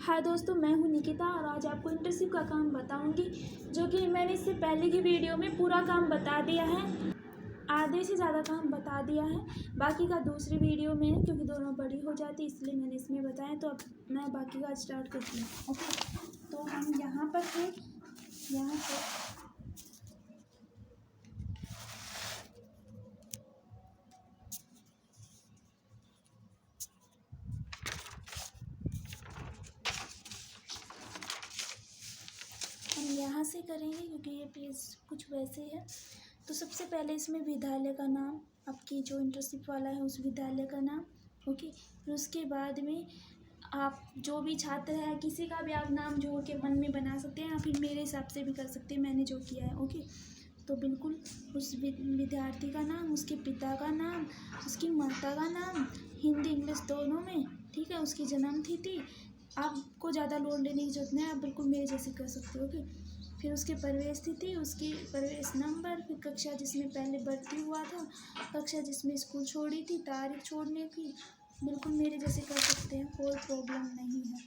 हाँ दोस्तों, मैं हूँ निकिता और आज आपको इंटर्नशिप का काम बताऊंगी, जो कि मैंने इससे पहले की वीडियो में पूरा काम बता दिया है। आधे से ज़्यादा काम बता दिया है, बाकी का दूसरी वीडियो में है, क्योंकि दोनों बड़ी हो जाती इसलिए मैंने इसमें बताया। तो अब मैं बाकी का स्टार्ट करती हूँ। ओके, तो हम यहाँ पर थे, यहाँ पर हम यहाँ से करेंगे, क्योंकि ये पेज कुछ वैसे है। तो सबसे पहले इसमें विद्यालय का नाम, आपकी जो इंटर्नशिप वाला है उस विद्यालय का नाम। ओके, फिर उसके बाद में आप जो भी छात्र है किसी का भी आप नाम जोड़ के मन में बना सकते हैं, या फिर मेरे हिसाब से भी कर सकते हैं, मैंने जो किया है। ओके, तो बिल्कुल उस विद्यार्थी का नाम, उसके पिता का नाम, उसकी माता का नाम, हिंदी इंग्लिश दोनों में, ठीक है। उसकी जन्म तिथि, आपको ज़्यादा लोड लेने की जरूरत नहीं है, आप बिल्कुल मेरे जैसे कर सकते हो। ओके, फिर उसके प्रवेश तिथि, उसकी प्रवेश नंबर, फिर कक्षा जिसमें पहले भर्ती हुआ था, कक्षा जिसमें स्कूल छोड़ी थी, तारीख छोड़ने की, बिल्कुल मेरे जैसे कर सकते हैं, कोई प्रॉब्लम नहीं है।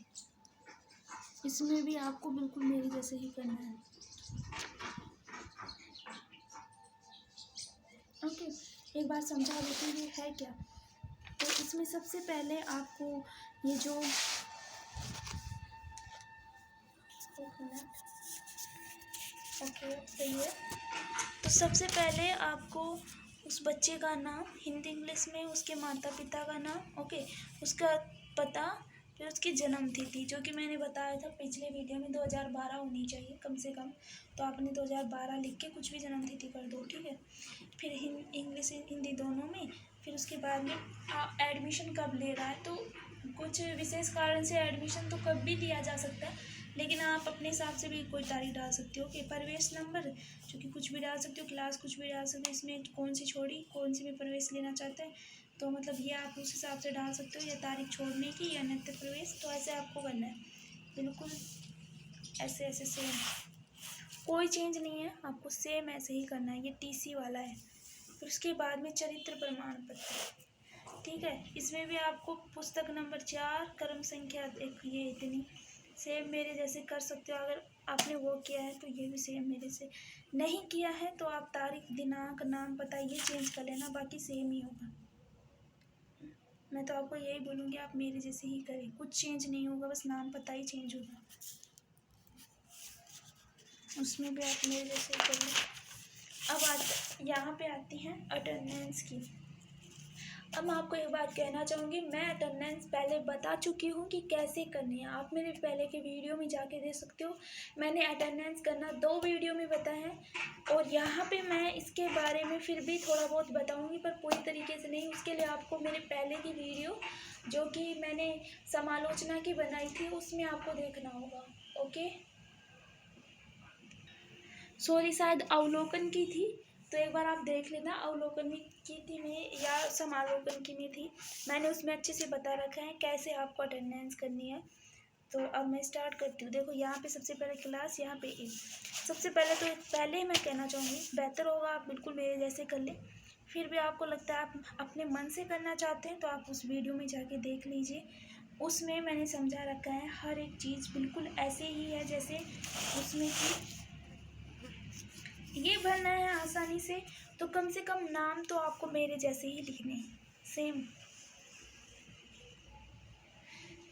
इसमें भी आपको बिल्कुल मेरे जैसे ही करना है। ओके, एक बार समझा देती हूँ है क्या। तो इसमें सबसे पहले आपको ये जो ओके सही है। तो सबसे पहले आपको उस बच्चे का नाम हिंदी इंग्लिश में, उसके माता पिता का नाम, ओके, उसका पता, फिर उसकी जन्म तिथि, जो कि मैंने बताया था पिछले वीडियो में 2012 होनी चाहिए कम से कम। तो आपने 2012 लिख के कुछ भी जन्म तिथि कर दो, ठीक है। फिर इंग्लिश हिंदी दोनों में। फिर उसके बाद में एडमिशन कब ले रहा है, तो कुछ विशेष कारण से एडमिशन तो कब भी लिया जा सकता है, लेकिन आप अपने हिसाब से भी कोई तारीख डाल सकते हो। कि प्रवेश नंबर, जो कि कुछ भी डाल सकते हो, क्लास कुछ भी डाल सकते हो, इसमें कौन सी छोड़ी, कौन सी में प्रवेश लेना चाहते हैं, तो मतलब ये आप उस हिसाब से डाल सकते हो, या तारीख छोड़ने की या नित्य प्रवेश। तो ऐसे आपको करना है, बिल्कुल ऐसे ऐसे सेम, कोई चेंज नहीं है, आपको सेम ऐसे ही करना है। ये टीसी वाला है। फिर उसके बाद में चरित्र प्रमाण पत्र, ठीक है। इसमें भी आपको पुस्तक नंबर 4, क्रम संख्या एक, ये इतनी सेम मेरे जैसे कर सकते हो। अगर आपने वो किया है तो ये भी सेम मेरे से, नहीं किया है तो आप तारीख, दिनांक, नाम, पता ये चेंज कर लेना, बाकी सेम ही होगा। मैं तो आपको यही बोलूँगी आप मेरे जैसे ही करें, कुछ चेंज नहीं होगा, बस नाम पता ही चेंज होगा। उसमें भी आप मेरे जैसे ही कर लें। अब यहाँ पे आती हैं अटेंडेंस की। अब मैं आपको एक बात कहना चाहूँगी, मैं अटेंडेंस पहले बता चुकी हूँ कि कैसे करनी है, आप मेरे पहले के वीडियो में जाके देख सकते हो। मैंने अटेंडेंस करना 2 वीडियो में बताया है, और यहाँ पे मैं इसके बारे में फिर भी थोड़ा बहुत बताऊँगी, पर पूरी तरीके से नहीं। उसके लिए आपको मेरे पहले की वीडियो, जो कि मैंने समालोचना की बनाई थी, उसमें आपको देखना होगा। ओके, सॉरी, शायद अवलोकन की थी, तो एक बार आप देख लेना। अवलोकन में की थी मैं, या समालोचन की में थी, मैंने उसमें अच्छे से बता रखा है कैसे आपको अटेंडेंस करनी है। तो अब मैं स्टार्ट करती हूँ। देखो यहाँ पे सबसे पहले क्लास, यहाँ पे ए। सबसे पहले तो पहले ही मैं कहना चाहूँगी, बेहतर होगा आप बिल्कुल मेरे जैसे कर लें। फिर भी आपको लगता है आप अपने मन से करना चाहते हैं, तो आप उस वीडियो में जाके देख लीजिए। उसमें मैंने समझा रखा है, हर एक चीज़ बिल्कुल ऐसे ही है जैसे उसमें कि ये भरना है आसानी से। तो कम से कम नाम तो आपको मेरे जैसे ही लिखने हैं, सेम।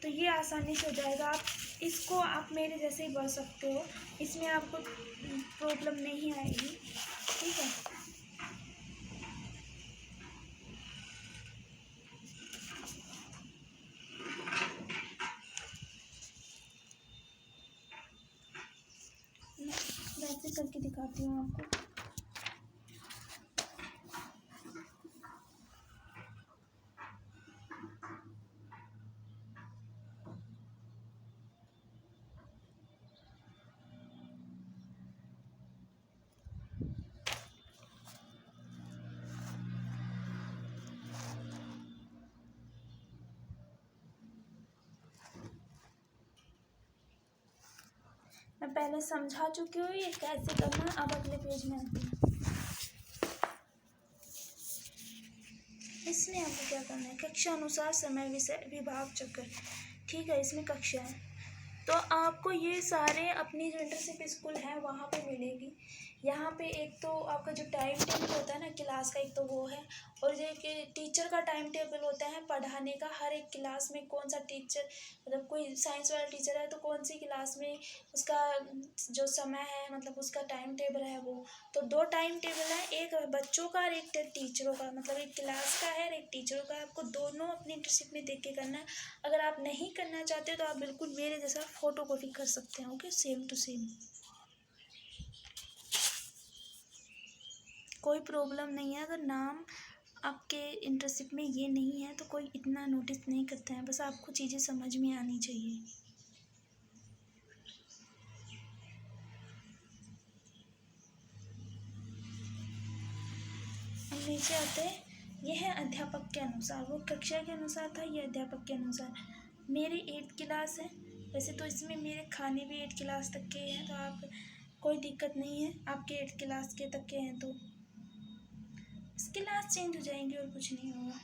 तो ये आसानी से हो जाएगा, आप इसको आप मेरे जैसे ही भर सकते हो, इसमें आपको प्रॉब्लम नहीं आएगी, ठीक है। मैं वैसे करके दिखाती हूँ आपको। मैं पहले समझा चुकी हूँ ये कैसे करना है। अब अगले पेज में आती हूँ। इसमें आपको क्या करना है, कक्षा अनुसार समय, विषय, विभाग, चक्कर, ठीक है। इसमें कक्षा है, तो आपको ये सारे अपनी जो इंटर्नशिप स्कूल है वहाँ पे मिलेगी। यहाँ पे एक तो आपका जो टाइम टेबल होता है ना क्लास का, एक तो वो है, और जो कि टीचर का टाइम टेबल होता है पढ़ाने का, हर एक क्लास में कौन सा टीचर, मतलब कोई साइंस वाला टीचर है तो कौन सी क्लास में उसका जो समय है, मतलब उसका टाइम टेबल है वो। तो 2 टाइम टेबल है, एक बच्चों का और एक टीचरों का, मतलब एक क्लास का है और एक टीचरों का है। आपको दोनों अपनी इंटर्नशिप में देख के करना है। अगर आप नहीं करना चाहते तो आप बिल्कुल मेरे जैसा फ़ोटो कॉपी कर सकते हैं। ओके, सेम टू सेम, कोई प्रॉब्लम नहीं है। अगर नाम आपके इंटर्नशिप में ये नहीं है तो कोई इतना नोटिस नहीं करता है, बस आपको चीज़ें समझ में आनी चाहिए। हम नीचे आते हैं, यह है अध्यापक के अनुसार, वो कक्षा के अनुसार था, ये अध्यापक के अनुसार। मेरी 8 क्लास है, वैसे तो इसमें मेरे खाने भी 8 क्लास तक के हैं, तो आप कोई दिक्कत नहीं है, आपके 8 क्लास के तक के हैं तो क्लास चेंज हो जाएंगी और कुछ नहीं होगा।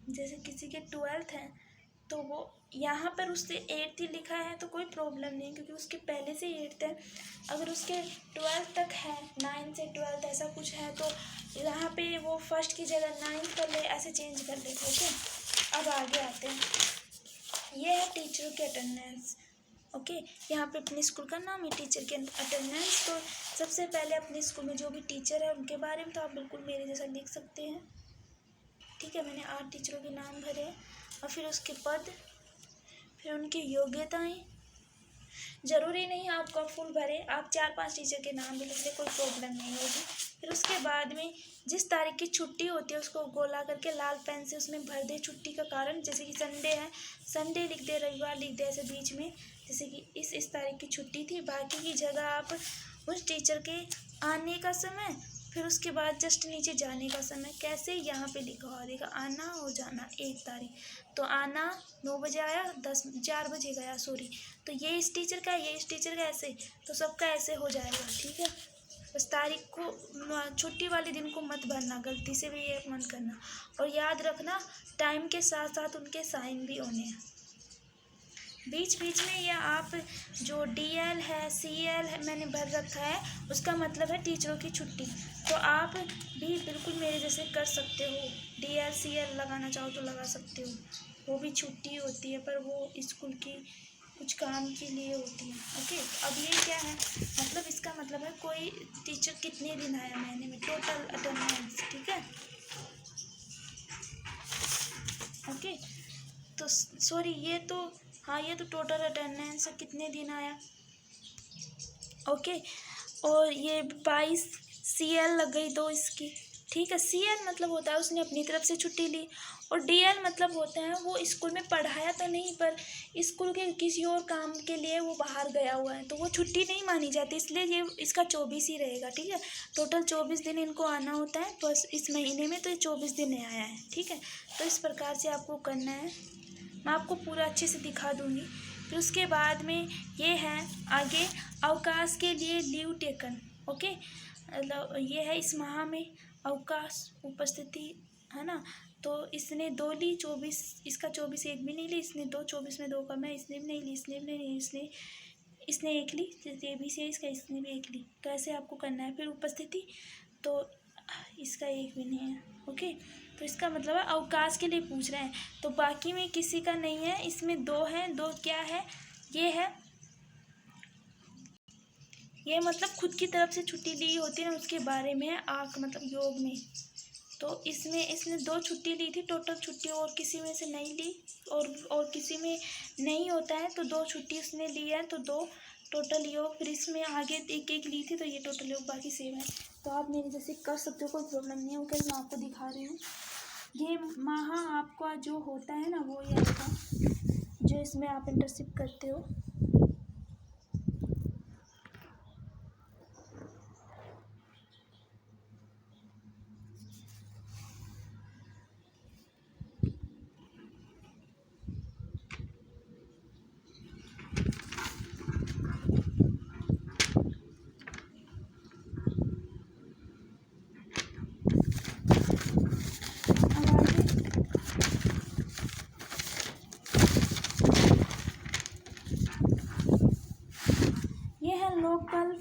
जैसे किसी के 12th है तो वो यहाँ पर उससे 8th ही लिखा है तो कोई प्रॉब्लम नहीं, क्योंकि उसके पहले से 8th है। अगर उसके 12th तक है, 9 से 12th ऐसा कुछ है, तो यहाँ पे वो फर्स्ट की जगह 9th कर ले, ऐसे चेंज कर ले। ओके, अब आगे आते हैं, ये है टीचरों के अटेंडेंस। ओके, यहाँ पे अपने स्कूल का नाम है टीचर के अटेंडेंस। तो सबसे पहले अपने स्कूल में जो भी टीचर है उनके बारे में तो आप बिल्कुल मेरे जैसा लिख सकते हैं। ठीक है, मैंने 8 टीचरों के नाम भरे और फिर उसके पद, फिर उनकी योग्यताएं। ज़रूरी नहीं आपका फुल भरे, आप 4-5 टीचर के नाम भी लिख ले, कोई प्रॉब्लम नहीं होगी। फिर उसके बाद में जिस तारीख की छुट्टी होती है उसको गोला करके लाल पेन से उसमें भर दे छुट्टी का कारण। जैसे कि संडे है, संडे लिख दे, रविवार लिख दे, ऐसे बीच में, जैसे कि इस तारीख की छुट्टी थी। बाकी की जगह आप उस टीचर के आने का समय, फिर उसके बाद जस्ट नीचे जाने का समय, कैसे यहाँ पे लिखा हुआ देगा, आना और जाना 1 तारीख। तो आना 9 बजे आया, 4 बजे गया, सॉरी। तो ये इस टीचर का है, ये इस टीचर का, ऐसे तो सबका ऐसे हो जाएगा। ठीक है, बस तारीख को छुट्टी वाले दिन को मत भरना, गलती से भी ये मत करना। और याद रखना टाइम के साथ साथ उनके साइन भी होने हैं। बीच बीच में या आप जो DL है, CL है मैंने भर रखा है, उसका मतलब है टीचरों की छुट्टी। तो आप भी बिल्कुल मेरे जैसे कर सकते हो, DL CL लगाना चाहो तो लगा सकते हो, वो भी छुट्टी होती है पर वो स्कूल की कुछ काम के लिए होती है। ओके, अब ये क्या है, मतलब इसका मतलब है कोई टीचर कितने दिन आया महीने में, टोटल अटेंडेंस। ठीक है, ओके, तो सॉरी ये तो, हाँ ये तो टोटल अटेंडेंस कितने दिन आया। ओके, और ये 22 CL लग गई 2 इसकी। ठीक है, CL मतलब होता है उसने अपनी तरफ से छुट्टी ली, और DL मतलब होता है वो स्कूल में पढ़ाया तो नहीं पर स्कूल के किसी और काम के लिए वो बाहर गया हुआ है, तो वो छुट्टी नहीं मानी जाती, इसलिए ये इसका 24 ही रहेगा। ठीक है, टोटल 24 दिन इनको आना होता है, बस इस महीने में तो ये 24 दिन आया है। ठीक है, तो इस प्रकार से आपको करना है, मैं आपको पूरा अच्छे से दिखा दूँगी। फिर उसके बाद में ये है आगे अवकाश के लिए लीव टेकन। ओके, मतलब ये है इस माह में अवकाश उपस्थिति है ना, तो इसने 2 ली, 24 इसका 24 एक भी नहीं ली, इसने 2, 24 में 2 कम है, इसने भी नहीं ली, इसने भी नहीं ली, इसने 1 ली, ये भी से इसका, इसने भी 1 ली। तो ऐसे आपको करना है। फिर उपस्थिति तो इसका 1 भी नहीं है। ओके, तो इसका मतलब है अवकाश के लिए पूछ रहे हैं, तो बाकी में किसी का नहीं है, इसमें 2 हैं। 2 क्या है, ये है, ये मतलब खुद की तरफ से छुट्टी ली होती है ना, उसके बारे में आँख मतलब योग में। तो इसमें इसने 2 छुट्टी ली थी टोटल छुट्टी, और किसी में से नहीं ली, और किसी में नहीं होता है तो 2 छुट्टी उसने ली है, तो 2 टोटल योग। फिर इसमें आगे 1-1 ली थी, तो ये टोटल योग बाकी सेम है। तो आप मेरे जैसे कर सकते हो, कोई प्रॉब्लम नहीं है। ओके, मैं आपको दिखा रही हूँ, ये माह आपका जो होता है ना वो ये आपका जो इसमें आप इंटर्नशिप करते हो। अब आगे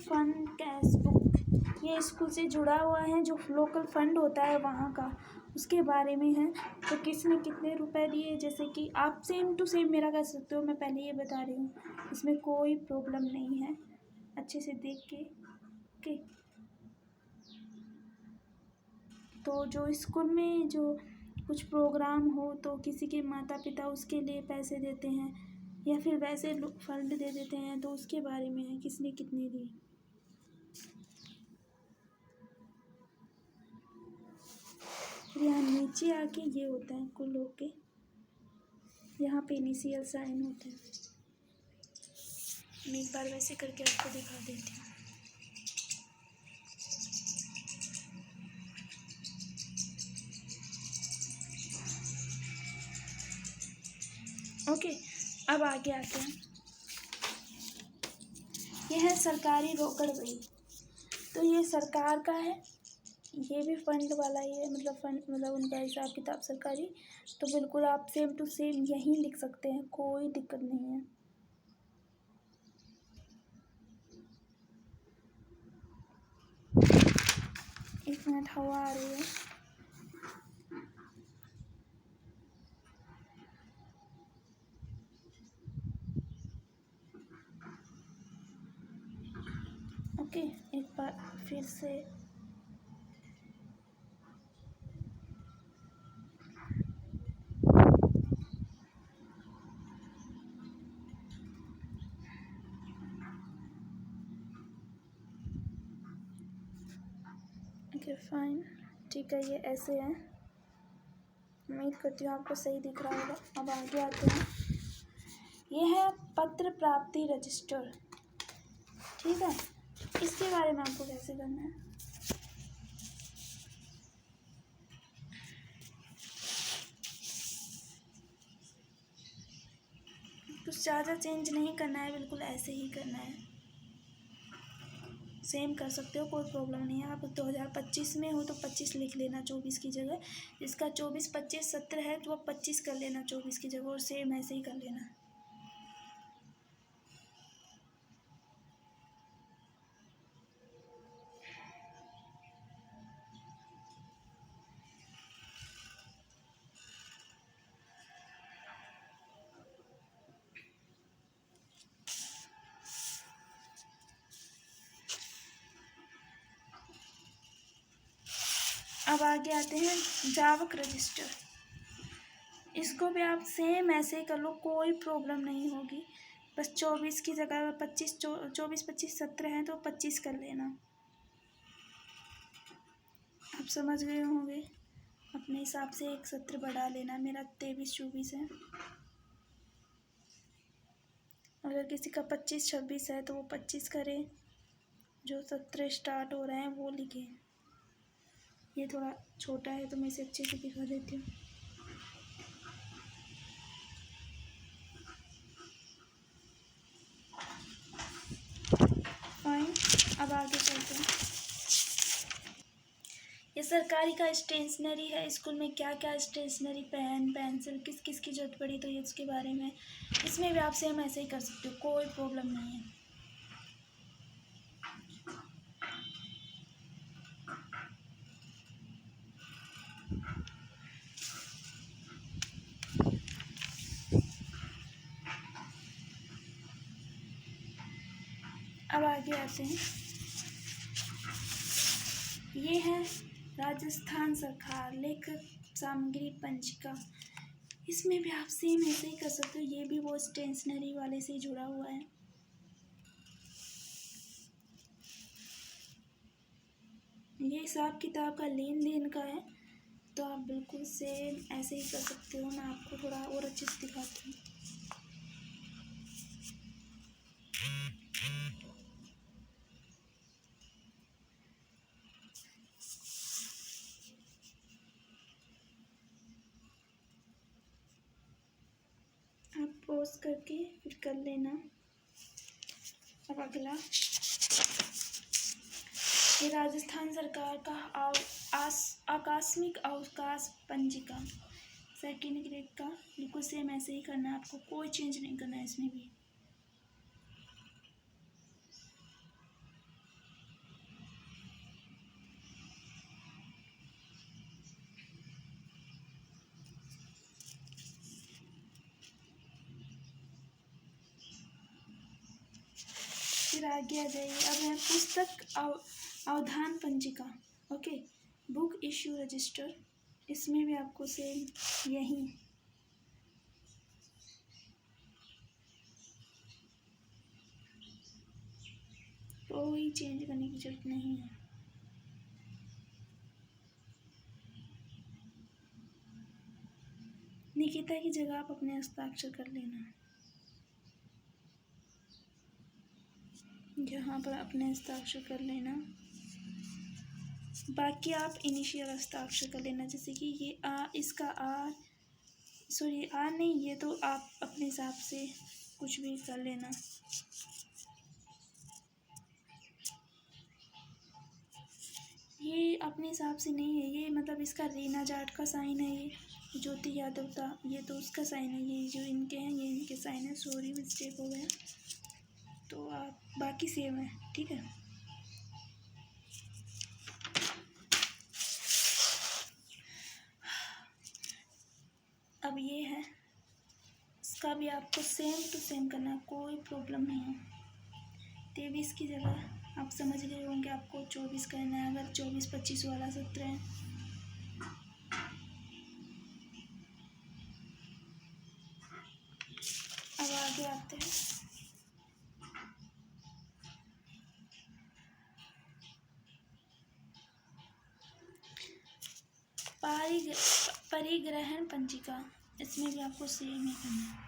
फंड कैश बुक, ये स्कूल से जुड़ा हुआ है, जो लोकल फंड होता है वहाँ का, उसके बारे में है। तो किसने कितने रुपए दिए, जैसे कि आप सेम टू सेम मेरा कर सकते हो, मैं पहले ये बता रही हूँ, इसमें कोई प्रॉब्लम नहीं है, अच्छे से देख के। ओके, तो जो स्कूल में जो कुछ प्रोग्राम हो तो किसी के माता पिता उसके लिए पैसे देते हैं या फिर वैसे फंड दे देते हैं, तो उसके बारे में है किसने कितने दिए। फिर यहाँ नीचे आके ये होता है कुल लोग के, यहाँ पे इनिशियल साइन होते हैं। मैं एक बार वैसे करके आपको दिखा देती हूँ। ओके, अब आगे आते हैं। यह है सरकारी रोकड़ बही, तो ये सरकार का है, ये भी फंड वाला ही है, मतलब फंड मतलब उनका हिसाब किताब सरकारी। तो बिल्कुल आप सेम टू सेम यहीं लिख सकते हैं, कोई दिक्कत नहीं है। एक मिनट, हवा आ रही है। ओके, एक बार फिर से। ओके फाइन, ठीक है, ये ऐसे है। उम्मीद करती हूँ आपको सही दिख रहा होगा। अब आगे आते हैं। ये है पत्र प्राप्ति रजिस्टर, ठीक है। इसके बारे में आपको कैसे करना है, कुछ ज़्यादा चेंज नहीं करना है, बिल्कुल ऐसे ही करना है, सेम कर सकते हो, कोई प्रॉब्लम नहीं है। आप 2025 में हो तो 25 लिख लेना 24 की जगह, इसका 24 25 17 है तो आप 25 कर लेना 24 की जगह, और सेम ऐसे ही कर लेना। अब आगे आते हैं जावक रजिस्टर, इसको भी आप सेम ऐसे ही कर लो, कोई प्रॉब्लम नहीं होगी। बस 24 की जगह 25, 24 25 17 हैं तो 25 कर लेना। आप समझ गए होंगे, अपने हिसाब से एक सत्र बढ़ा लेना। मेरा 23 24 है, अगर किसी का 25 26 है तो वो 25 करे, जो सत्र स्टार्ट हो रहे हैं वो लिखे। ये थोड़ा छोटा है तो मैं इसे अच्छे से दिखा देती हूँ। फाइन, अब आगे चलते हैं। ये सरकारी का स्टेशनरी है, स्कूल में क्या क्या स्टेशनरी, पेन पेंसिल किस किस की जरूरत पड़ी तो ये उसके बारे में, इसमें भी आप सेम ऐसे ही कर सकते हो, कोई प्रॉब्लम नहीं है। अब आगे आते हैं। ये है राजस्थान सरकार लेखक सामग्री पंजिका, इसमें भी आप सेम ऐसे ही कर सकते हो, ये भी वो स्टेशनरी वाले से जुड़ा हुआ है। ये हिसाब किताब का लेन देन का है, तो आप बिल्कुल सेम ऐसे ही कर सकते हो। मैं आपको थोड़ा और अच्छे से दिखाती हूँ। आप पॉज करके फिर कर लेना। अब अगला, ये राजस्थान सरकार का आकस्मिक अवकाश पंजिका, सेकेंड ग्रेड का, बिल्कुल सेम ऐसे ही करना है, आपको कोई चेंज नहीं करना है इसमें भी। फिर आगे आ जाइए। अब है पुस्तक अवधान पंजिका। ओके, बुक इश्यू रजिस्टर, इसमें भी आपको सेम यही कोई चेंज करने की जरूरत नहीं है। निकिता की जगह आप अपने हस्ताक्षर कर लेना, यहाँ पर अपने हस्ताक्षर कर लेना। बाकी आप इनिशियल हस्ताक्षर कर लेना, जैसे कि ये इसका सॉरी नहीं, ये तो आप अपने हिसाब से कुछ भी कर लेना। ये अपने हिसाब से नहीं है, ये मतलब इसका रीना जाट का साइन है, ये ज्योति यादव का, ये तो उसका साइन है, ये जो इनके हैं ये इनके साइन है। सॉरी मिस्टेक हो गया, तो आप बाकी सेम है, ठीक है। अब ये है, इसका भी आपको सेम टू सेम करना है, कोई प्रॉब्लम नहीं है। 23 की जगह आप समझ गए होंगे आपको 24 करना है, अगर 24-25 वाला सूत्र है। अब आगे आते हैं। परिग्रहण पंजिका, इसमें भी आपको सेम ही करना है।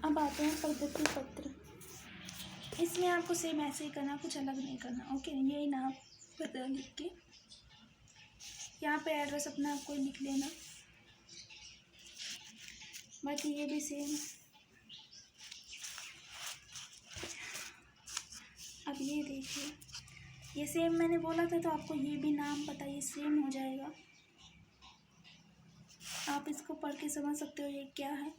अब आते हैं प्रगति पत्र, इसमें आपको सेम ऐसे ही करना, कुछ अलग नहीं करना। ओके, यही नाम पता लिख के यहाँ पे एड्रेस अपना आपको लिख लेना, बाकी ये भी सेम। अब ये देखिए, ये सेम मैंने बोला था, तो आपको ये भी नाम पता, ये सेम हो जाएगा। आप इसको पढ़ के समझ सकते हो ये क्या है।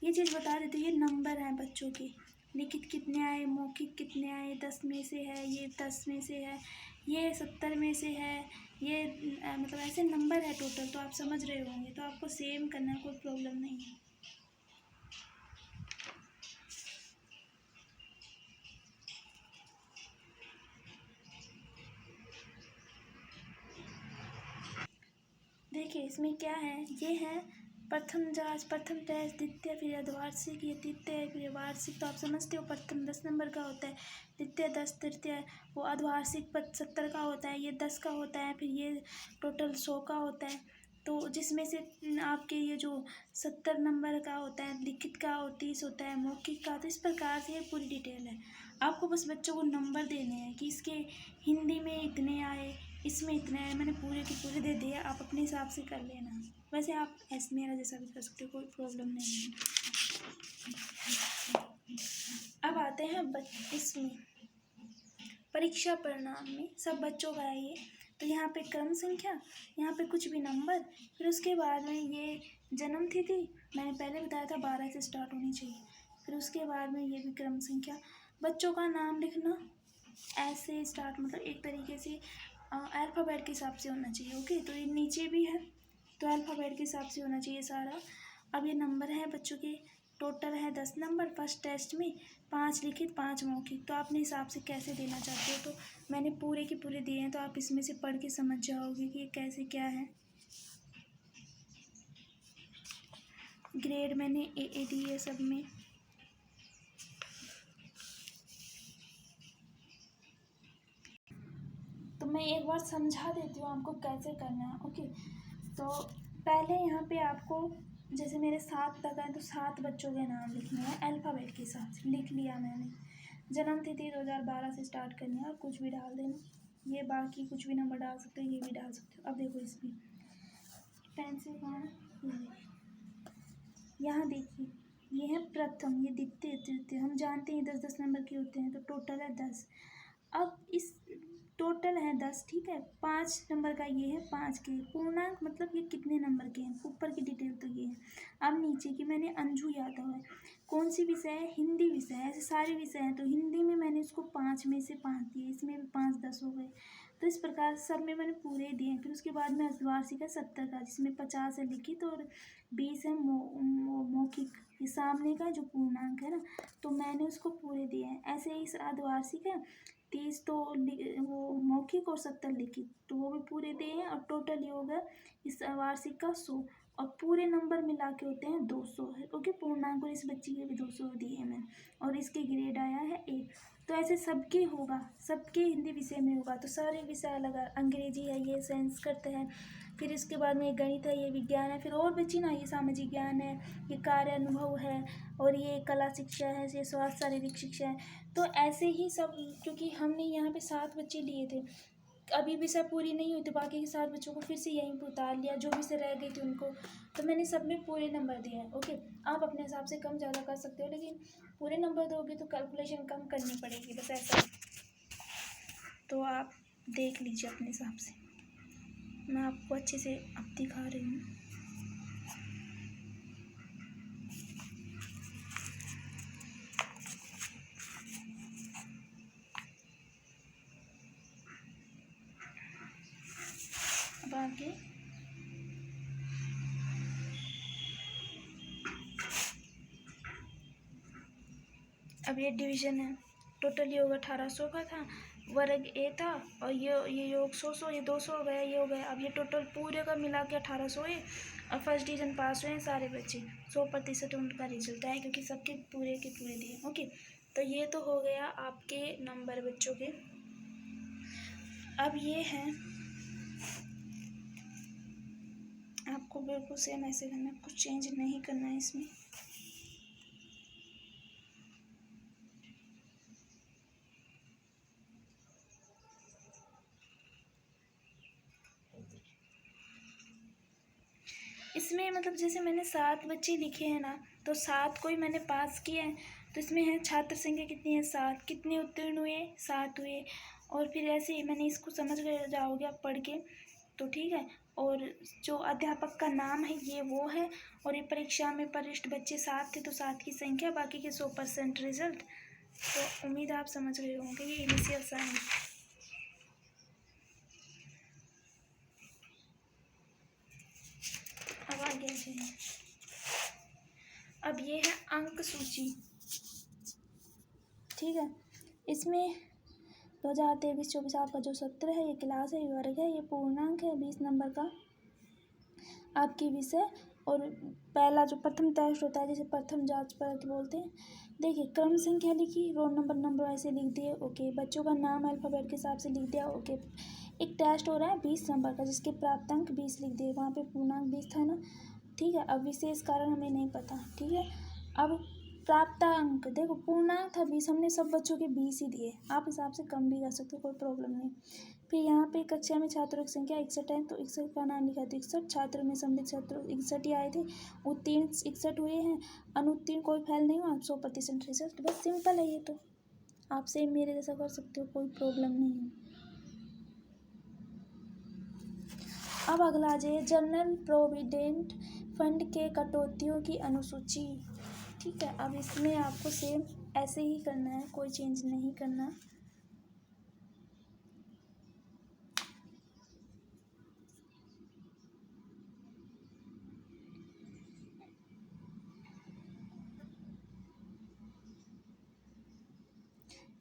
ये चीज़ बता देती हूँ, ये नंबर हैं बच्चों के, लिखित कितने आए, मौखिक कितने आए, 10 में से है, ये 10 में से है, ये 70 में से है, ये मतलब ऐसे नंबर है टोटल, तो आप समझ रहे होंगे, तो आपको सेम करना, कोई प्रॉब्लम नहीं है। देखिए इसमें क्या है, ये है प्रथम जांच, प्रथम टेस्ट, द्वितीय फिर अर्धवार्षिक, ये तृतीय फिर वार्षिक, तो आप समझते हो प्रथम 10 नंबर का होता है, द्वितीय 10, तृतीय वो अर्धवार्षिक 70 का होता है, ये 10 का होता है, फिर ये टोटल 100 का होता है। तो जिसमें से आपके ये जो 70 नंबर का होता है, लिखित का 30 होता है, मौखिक का, तो इस प्रकार से ये पूरी डिटेल है। आपको बस बच्चों को नंबर देने हैं कि इसके हिंदी में इतने आए, इसमें इतने आए, मैंने पूरे के पूरे दे दिए, आप अपने हिसाब से कर लेना। वैसे आप ऐसे मेरा जैसा भी कर सकते हो, कोई प्रॉब्लम नहीं है। अब आते हैं इसमें परीक्षा परिणाम में, सब बच्चों का है ये, तो यहाँ पे क्रम संख्या, यहाँ पे कुछ भी नंबर, फिर उसके बाद में ये जन्म तिथि, मैंने पहले बताया था 12 से स्टार्ट होनी चाहिए, फिर उसके बाद में ये भी क्रम संख्या, बच्चों का नाम लिखना ऐसे स्टार्ट, मतलब एक तरीके से अल्फ़ाबेट के हिसाब से होना चाहिए। ओके, तो ये नीचे भी है, तो अल्फ़ाबेट के हिसाब से होना चाहिए सारा। अब ये नंबर है बच्चों के, टोटल है 10 नंबर, फर्स्ट टेस्ट में 5 लिखित 5 मौखिक, तो अपने हिसाब से कैसे देना चाहते हो, तो मैंने पूरे के पूरे दिए हैं, तो आप इसमें से पढ़ के समझ जाओगे कि ये कैसे क्या है। ग्रेड मैंने ए दी है सब में। तो मैं एक बार समझा देती हूँ आपको कैसे करना है। ओके, तो पहले यहाँ पे आपको, जैसे मेरे 7 तक हैं, तो 7 बच्चों के नाम लिखने हैं अल्फ़ाबेट के हिसाब से, लिख लिया मैंने। जन्म तिथि 2012 से स्टार्ट करनी है, और कुछ भी डाल देना, ये बाकी कुछ भी नंबर डाल सकते हो, ये भी डाल सकते हो। अब देखो इसमें पेन से कहाँ, यहाँ देखिए, ये है प्रथम, ये द्वितीय तृतीय, हम जानते हैं 10-10 नंबर के होते हैं, तो टोटल है 10। अब इस टोटल है 10, ठीक है। 5 नंबर का ये है, 5 के पूर्णांक मतलब ये कितने नंबर के हैं, ऊपर की डिटेल तो ये है। अब नीचे की मैंने अंजू यादव है, कौन सी विषय है, हिंदी विषय है। ऐसे सारे विषय हैं तो हिंदी में मैंने इसको 5 में से 5 दिए, इसमें भी 5 10 हो गए। तो इस प्रकार सब में मैंने पूरे दिए। फिर उसके बाद में अर्धवार्षिक है 70 का, जिसमें 50 है लिखित और 20 है मौखिक, ये सामने का जो पूर्णांक है ना, तो मैंने उसको पूरे दिए हैं। ऐसे ही इस अर्धवार्षिक है 30 तो वो मौखिक और 70 लिखित, तो वो भी पूरे दिए हैं। और टोटल योग है इस वार्षिक का 100, और पूरे नंबर मिला के होते हैं 200 है। ओके, पूर्णांक और इस बच्ची के भी 200 दिए हैं मैंने, और इसके ग्रेड आया है 1। तो ऐसे सबके होगा, सबके हिंदी विषय में होगा। तो सारे विषय अलग, अंग्रेजी है, ये संस्कृत है, फिर इसके बाद में गणित है, ये विज्ञान है, फिर और बची ना, ये सामाजिक ज्ञान है, ये कार्य अनुभव है, और ये कला शिक्षा है, ये स्वास्थ्य शारीरिक शिक्षा है। तो ऐसे ही सब, क्योंकि हमने यहाँ पे 7 बच्चे लिए थे, अभी विषय पूरी नहीं हुई, तो बाकी के 7 बच्चों को फिर से यहीं पर उतार लिया, जो विषय रह गई थी उनको। तो मैंने सब में पूरे नंबर दिए हैं। ओके, आप अपने हिसाब से कम ज़्यादा कर सकते हो, लेकिन पूरे नंबर दोगे तो कैलकुलेशन कम करनी पड़ेगी, बस ऐसा। तो आप देख लीजिए अपने हिसाब से, मैं आपको अच्छे से अब दिखा रही हूँ। अब आगे अब ये डिवीज़न है। टोटल योग 1800 का था, वर्ग ए था, और ये योग 100 ये 200 हो गया, ये हो गया। अब ये टोटल पूरे का मिला के 1800 है, और फर्स्ट डिवीज़न पास हुए हैं सारे बच्चे, 100% उनका रिजल्ट आया, क्योंकि सबके पूरे के पूरे दिए। ओके, तो ये तो हो गया आपके नंबर बच्चों के। अब ये है, आपको बिल्कुल सेम ऐसे करना है, कुछ चेंज नहीं करना है इसमें। इसमें मतलब जैसे मैंने 7 बच्चे लिखे हैं ना, तो 7 को ही मैंने पास किया है। तो इसमें है छात्र संख्या कितनी है, 7, कितने उत्तीर्ण हुए, 7 हुए। और फिर ऐसे ही मैंने इसको समझ गए जाओगे आप पढ़ के, तो ठीक है। और जो अध्यापक का नाम है ये वो है, और ये परीक्षा में वरिष्ठ बच्चे 7 थे, तो 7 की संख्या, बाकी के 100% रिजल्ट। तो उम्मीद आप समझ गए होंगे, ये इनिशियल साइन। अब आगे जाइए। अब ये है अंक सूची, ठीक है। इसमें 2023-24 आपका जो सत्र है, ये क्लास है, ये वर्ग है, ये पूर्णांक है 20 नंबर का आपकी विषय। और पहला जो प्रथम टेस्ट होता है, जैसे प्रथम जांच परख बोलते हैं, देखिए क्रम संख्या लिखी, रोल नंबर ऐसे लिख दिए। ओके, बच्चों का नाम अल्फ़ाबेट के हिसाब से लिख दिया। ओके, एक टेस्ट हो रहा है 20 नंबर का, जिसके प्राप्तांक 20 लिख दिए, वहाँ पे पूर्णांक 20 था ना, ठीक है। अब विशेष कारण हमें नहीं पता, ठीक है। अब प्राप्तांक देखो, पूर्णांक था 20, हमने सब बच्चों के 20 ही दिए, आप हिसाब से कम भी कर सकते हो, कोई प्रॉब्लम नहीं। फिर यहाँ पे कक्षा में छात्रों की संख्या 61 है, तो 61 का नाम लिखा, तो 61 छात्रों में सम्मिलित छात्र 61 ही आए थे, उत्तीर्ण 61 हुए हैं, अनुत्तीर्ण कोई फैल नहीं हुआ, 100% रिजल्ट। बस सिंपल है ये, तो आप सेम मेरे जैसा कर सकते हो, कोई प्रॉब्लम नहीं है। अब अगला जो जनरल प्रोविडेंट फंड के कटौतियों की अनुसूची, ठीक है। अब इसमें आपको सेम ऐसे ही करना है, कोई चेंज नहीं करना।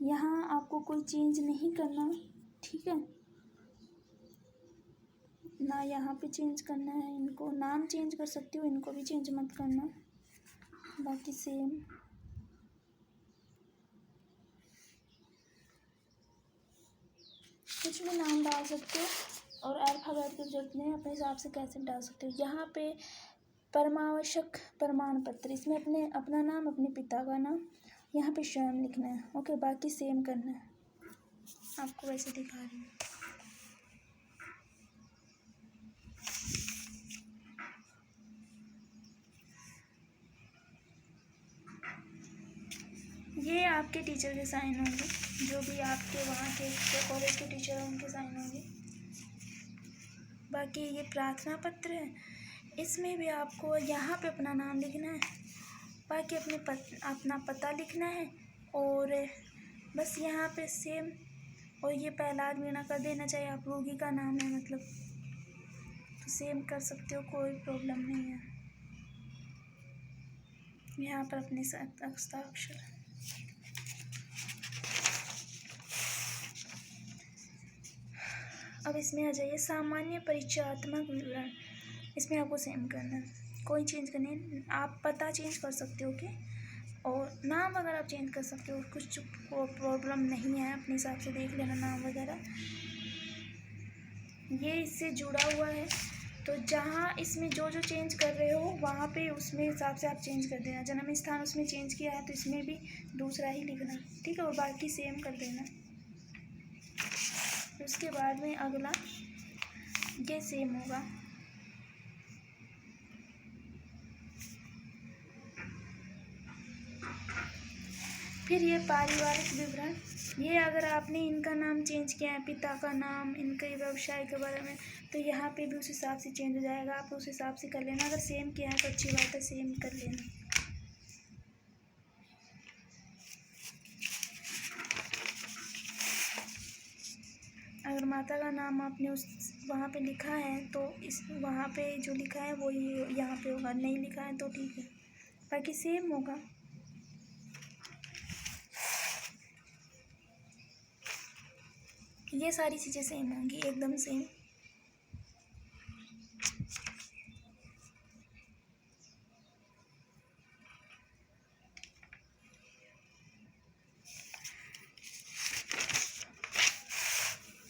यहाँ आपको कोई चेंज नहीं करना, ठीक है ना। यहाँ पे चेंज करना है, इनको नाम चेंज कर सकती हो, इनको भी चेंज मत करना, बाकी सेम। कुछ भी नाम डाल सकते हो, और अल्फ़ाबेट की जरूरत नहीं, अपने हिसाब से कैसे डाल सकते हो। यहाँ पे परमावश्यक प्रमाण पत्र, इसमें अपना नाम, अपने पिता का नाम यहाँ पे स्वयं लिखना है। ओके, बाकी सेम करना है, आपको वैसे दिखा रही हूँ। ये आपके टीचर के साइन होंगे, जो भी आपके वहाँ के जो कॉलेज के टीचर हैं उनके साइन होंगे। बाकी ये प्रार्थना पत्र है, इसमें भी आपको यहाँ पे अपना नाम लिखना है, बाकी अपना पता लिखना है और बस यहाँ पे सेम। और ये पहला आदमी ना कर देना चाहिए, आप रोगी का नाम है मतलब, तो सेम कर सकते हो, कोई प्रॉब्लम नहीं है। यहाँ पर अपने हस्ताक्षर। अब इसमें आ जाइए सामान्य परिचयात्मक विवरण, इसमें आपको सेम करना है, कोई चेंज करनी है। आप पता चेंज कर सकते हो क्या, और नाम वगैरह आप चेंज कर सकते हो, कुछ प्रॉब्लम नहीं है, अपने हिसाब से देख लेना नाम वगैरह। ये इससे जुड़ा हुआ है, तो जहाँ इसमें जो चेंज कर रहे हो वहाँ पे उसमें हिसाब से आप चेंज कर देना। जन्म स्थान उसमें चेंज किया है तो इसमें भी दूसरा ही लिखना, ठीक है, और बाकी सेम कर देना। उसके बाद में अगला ये सेम होगा। फिर ये पारिवारिक विवरण, ये अगर आपने इनका नाम चेंज किया है, पिता का नाम, इनके व्यवसाय के बारे में, तो यहाँ पे भी उस हिसाब से चेंज हो जाएगा, आप उस हिसाब से कर लेना। अगर सेम किया है तो अच्छी बात है, सेम कर लेना। अगर माता का नाम आपने उस वहाँ पे लिखा है तो इस वहाँ पे जो लिखा है वो यहाँ पे होगा, नहीं लिखा है तो ठीक है, बाकी सेम होगा। ये सारी चीज़ें सेम होंगी, एकदम सेम।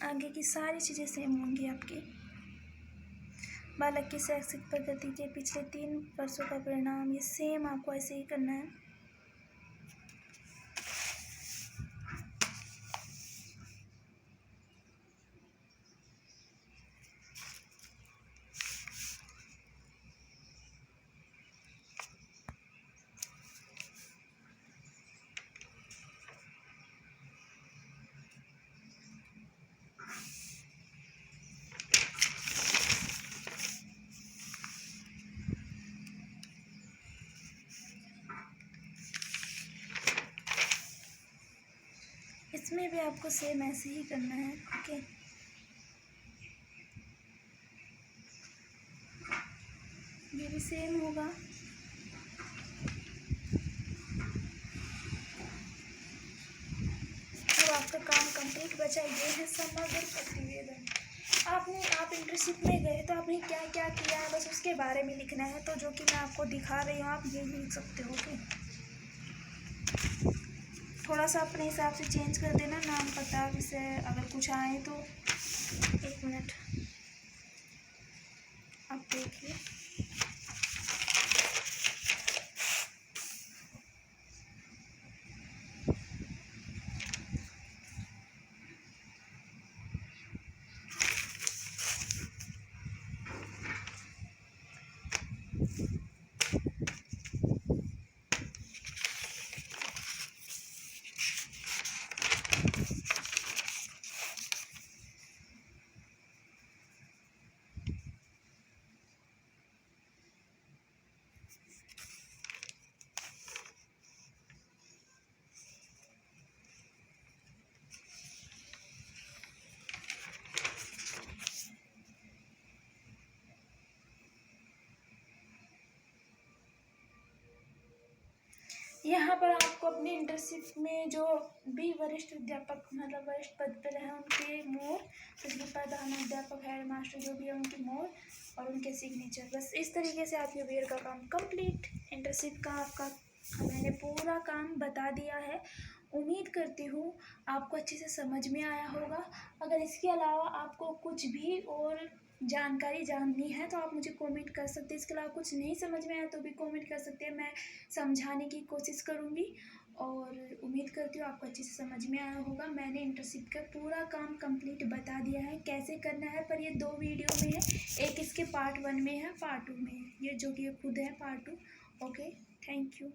आगे की सारी चीज़ें सेम होंगी आपकी। बालक की शैक्षिक प्रगति के पिछले 3 वर्षों का परिणाम, ये सेम आपको ऐसे ही करना है। इसमें भी आपको सेम ऐसे ही करना है, ओके। ये भी सेम होगा। अब आपका काम कंप्लीट बचा, ये है समग्र प्रतिवेदन। आप इंटर्नशिप में गए तो आपने क्या क्या किया है बस उसके बारे में लिखना है, तो जो कि मैं आपको दिखा रही हूँ आप ये लिख सकते हो, ओके। थोड़ा सा अपने हिसाब से चेंज कर देना, नाम पता विषय अगर कुछ आए तो। 1 मिनट, आप देखिए। यहाँ पर आपको अपने इंटर्नशिप में जो भी वरिष्ठ अध्यापक मतलब वरिष्ठ पद पर हैं उनके मोर, जैसे प्रधान अध्यापक, हेड मास्टर जो भी है उनकी मोर और उनके सिग्नेचर, बस इस तरीके से आपके बीएड का काम कंप्लीट। इंटर्नशिप का आपका मैंने पूरा काम बता दिया है। उम्मीद करती हूँ आपको अच्छे से समझ में आया होगा। अगर इसके अलावा आपको कुछ भी और जानकारी जाननी है तो आप मुझे कमेंट कर सकते हैं। इसके अलावा कुछ नहीं समझ में आया तो भी कमेंट कर सकते हैं, मैं समझाने की कोशिश करूँगी। और उम्मीद करती हूँ आपको अच्छे से समझ में आया होगा। मैंने इंटर्नशिप का पूरा काम कंप्लीट बता दिया है कैसे करना है, पर ये 2 वीडियो में है, एक इसके पार्ट 1 में है, पार्ट 2 में है, ये जो कि खुद है पार्ट 2। Okay, thank you.